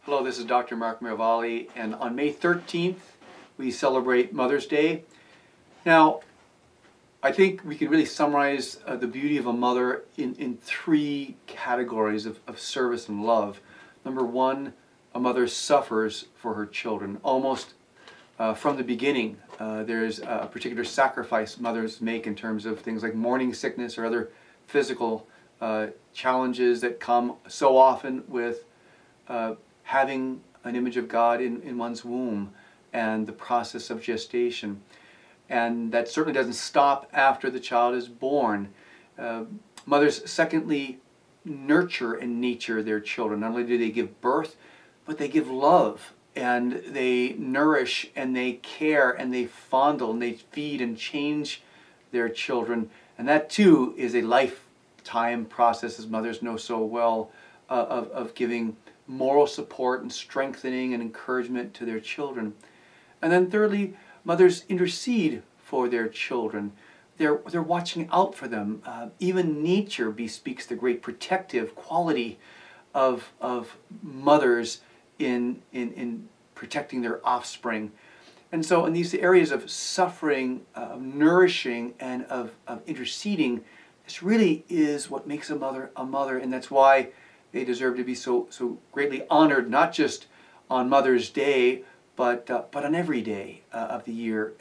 Hello, this is Dr. Mark Miravalle, and on May 13th we celebrate Mother's Day. Now, I think we can really summarize the beauty of a mother in three categories of service and love. Number one, a mother suffers for her children. Almost from the beginning, there's a particular sacrifice mothers make in terms of things like morning sickness or other physical challenges that come so often with having an image of God in one's womb and the process of gestation. And that certainly doesn't stop after the child is born. Mothers, secondly, nurture and nature their children. Not only do they give birth, but they give love, and they nourish, and they care, and they fondle, and they feed and change their children. And that too is a lifetime process, as mothers know so well, of giving moral support and strengthening and encouragement to their children. And then thirdly, mothers intercede for their children. They're watching out for them. Even nature bespeaks the great protective quality of mothers in protecting their offspring. And so in these areas of suffering, of nourishing, and of interceding, this really is what makes a mother, and that's why they deserve to be so greatly honored, not just on Mother's Day, but on every day of the year,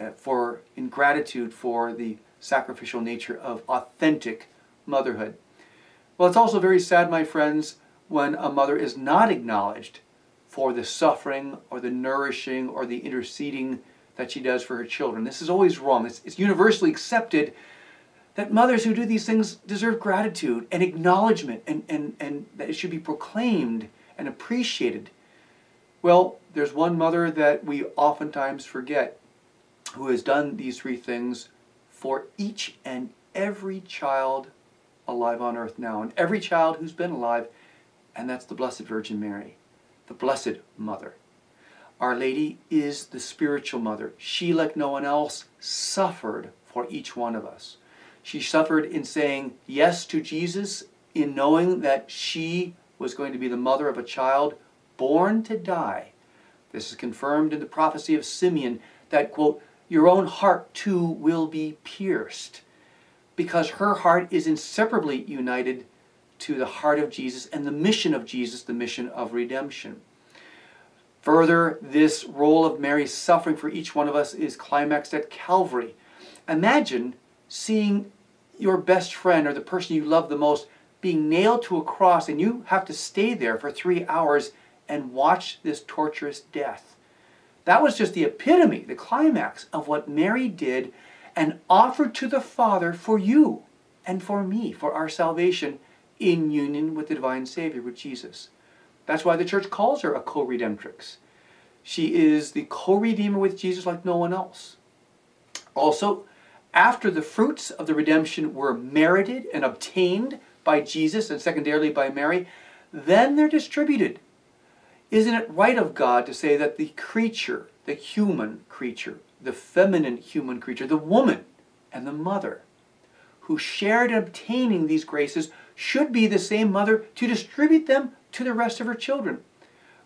in gratitude for the sacrificial nature of authentic motherhood. Well, it's also very sad, my friends, when a mother is not acknowledged for the suffering or the nourishing or the interceding that she does for her children. This is always wrong. It's universally accepted that mothers who do these things deserve gratitude and acknowledgement, and that it should be proclaimed and appreciated. Well, there's one mother that we oftentimes forget who has done these three things for each and every child alive on earth now, and every child who's been alive, and that's the Blessed Virgin Mary, the Blessed Mother. Our Lady is the spiritual mother. She, like no one else, suffered for each one of us. She suffered in saying yes to Jesus, in knowing that she was going to be the mother of a child born to die. This is confirmed in the prophecy of Simeon that, quote, your own heart too will be pierced, because her heart is inseparably united to the heart of Jesus and the mission of Jesus, the mission of redemption. Further, this role of Mary's suffering for each one of us is climaxed at Calvary. Imagine seeing your best friend or the person you love the most being nailed to a cross, and you have to stay there for 3 hours and watch this torturous death. That was just the epitome, the climax of what Mary did and offered to the Father for you and for me, for our salvation in union with the divine Savior, with Jesus. That's why the Church calls her a co-redemptrix. She is the co-redeemer with Jesus like no one else. Also, after the fruits of the redemption were merited and obtained by Jesus and secondarily by Mary, then they're distributed. Isn't it right of God to say that the creature, the human creature, the feminine human creature, the woman and the mother who shared in obtaining these graces should be the same mother to distribute them to the rest of her children?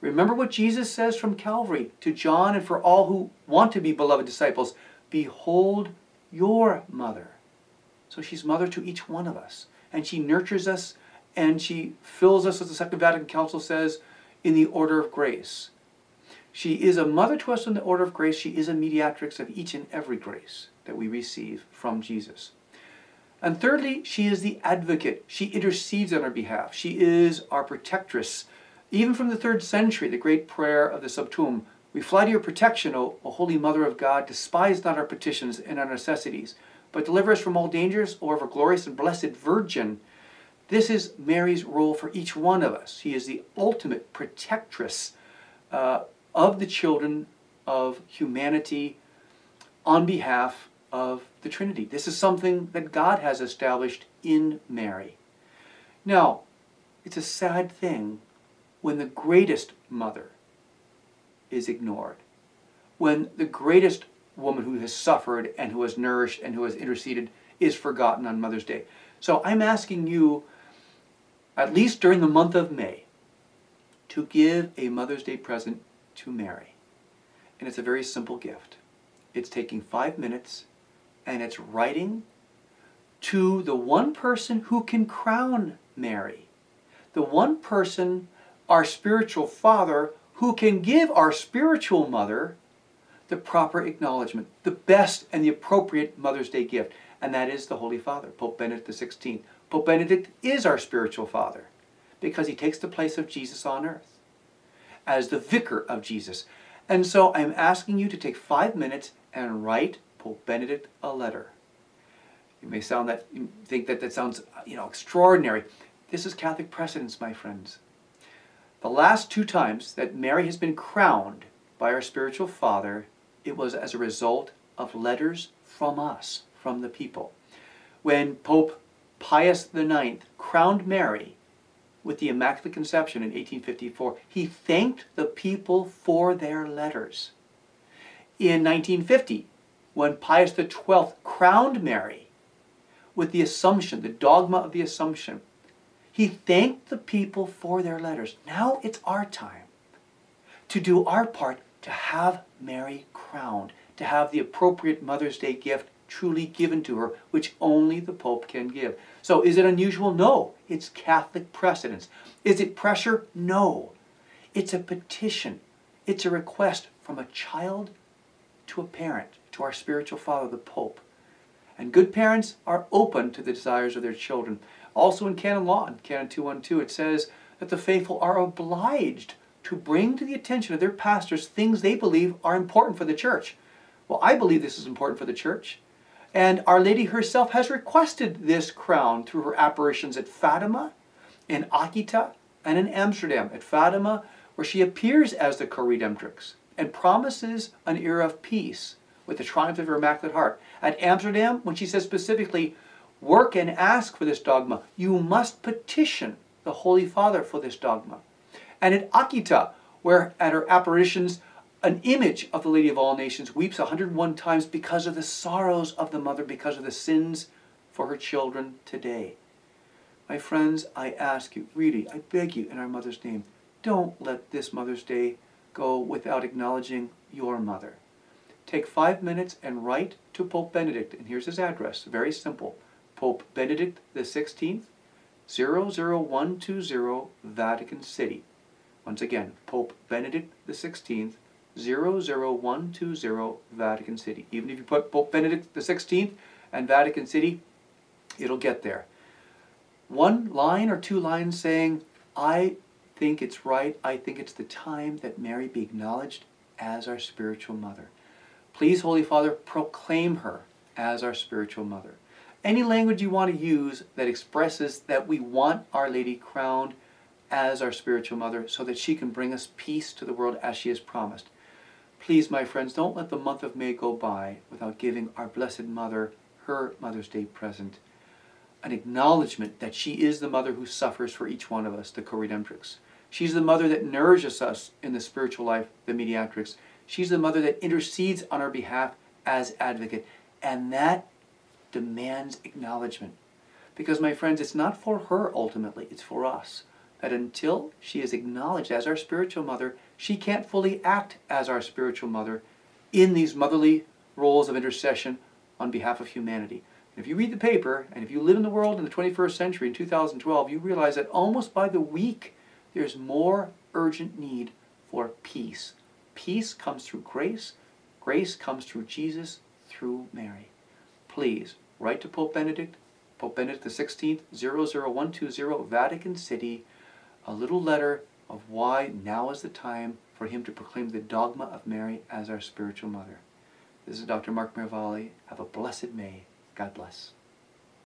Remember what Jesus says from Calvary to John and for all who want to be beloved disciples. Behold your mother. So she's mother to each one of us. And she nurtures us and she fills us, as the Second Vatican Council says, in the order of grace. She is a mother to us in the order of grace. She is a mediatrix of each and every grace that we receive from Jesus. And thirdly, she is the advocate. She intercedes on our behalf. She is our protectress. Even from the 3rd century, the great prayer of the Subtuum, we fly to your protection, O Holy Mother of God. Despise not our petitions and our necessities, but deliver us from all dangers, O ever glorious and blessed Virgin. This is Mary's role for each one of us. She is the ultimate protectress of the children of humanity on behalf of the Trinity. This is something that God has established in Mary. Now, it's a sad thing when the greatest mother is ignored, when the greatest woman who has suffered and who has nourished and who has interceded is forgotten on Mother's Day. So I'm asking you, at least during the month of May, to give a Mother's Day present to Mary. And it's a very simple gift. It's taking 5 minutes and it's writing to the one person who can crown Mary. The one person, our spiritual father, who can give our spiritual mother the proper acknowledgement, the best and the appropriate Mother's Day gift. And that is the Holy Father, Pope Benedict XVI. Pope Benedict is our spiritual father because he takes the place of Jesus on earth as the vicar of Jesus. And so I'm asking you to take 5 minutes and write Pope Benedict a letter. You may think that sounds, extraordinary. This is Catholic precedence, my friends. The last 2 times that Mary has been crowned by our spiritual father, it was as a result of letters from us, from the people. When Pope Pius IX crowned Mary with the Immaculate Conception in 1854, he thanked the people for their letters. In 1950, when Pius XII crowned Mary with the Assumption, the dogma of the Assumption, he thanked the people for their letters. Now it's our time to do our part to have Mary crowned, to have the appropriate Mother's Day gift truly given to her, which only the Pope can give. So is it unusual? No. It's Catholic precedence. Is it pressure? No. It's a petition. It's a request from a child to a parent, to our spiritual father, the Pope. And good parents are open to the desires of their children. Also in canon law, in canon 212, it says that the faithful are obliged to bring to the attention of their pastors things they believe are important for the church. Well, I believe this is important for the church. And Our Lady herself has requested this crown through her apparitions at Fatima, in Akita, and in Amsterdam. At Fatima, where she appears as the Coredemptrix and promises an era of peace with the triumph of her Immaculate Heart. At Amsterdam, when she says specifically, work and ask for this dogma, you must petition the Holy Father for this dogma. And at Akita, where at her apparitions, an image of the Lady of all Nations weeps 101 times because of the sorrows of the mother, because of the sins for her children today. My friends, I ask you, really, I beg you in our Mother's name, don't let this Mother's Day go without acknowledging your mother. Take 5 minutes and write to Pope Benedict, and here's his address, very simple. Pope Benedict XVI, 00120, Vatican City. Once again, Pope Benedict XVI, 00120, Vatican City. Even if you put Pope Benedict XVI and Vatican City, it'll get there. 1 line or 2 lines saying, I think it's right, I think it's the time that Mary be acknowledged as our spiritual mother. Please, Holy Father, proclaim her as our spiritual mother. Any language you want to use that expresses that we want Our Lady crowned as our spiritual mother so that she can bring us peace to the world as she has promised. Please, my friends, don't let the month of May go by without giving our Blessed Mother her Mother's Day present. An acknowledgement that she is the mother who suffers for each one of us, the Coredemptrix. She's the mother that nourishes us in the spiritual life, the Mediatrix. She's the mother that intercedes on our behalf as advocate. And that demands acknowledgement. Because, my friends, it's not for her ultimately, it's for us. That until she is acknowledged as our spiritual mother, she can't fully act as our spiritual mother in these motherly roles of intercession on behalf of humanity. If you read the paper, and if you live in the world in the 21st century, in 2012, you realize that almost by the week, there's more urgent need for peace. Peace comes through grace. Grace comes through Jesus, through Mary. Please, write to Pope Benedict XVI, 00120, Vatican City, a little letter of why now is the time for him to proclaim the dogma of Mary as our spiritual mother. This is Dr. Mark Miravalle. Have a blessed May. God bless.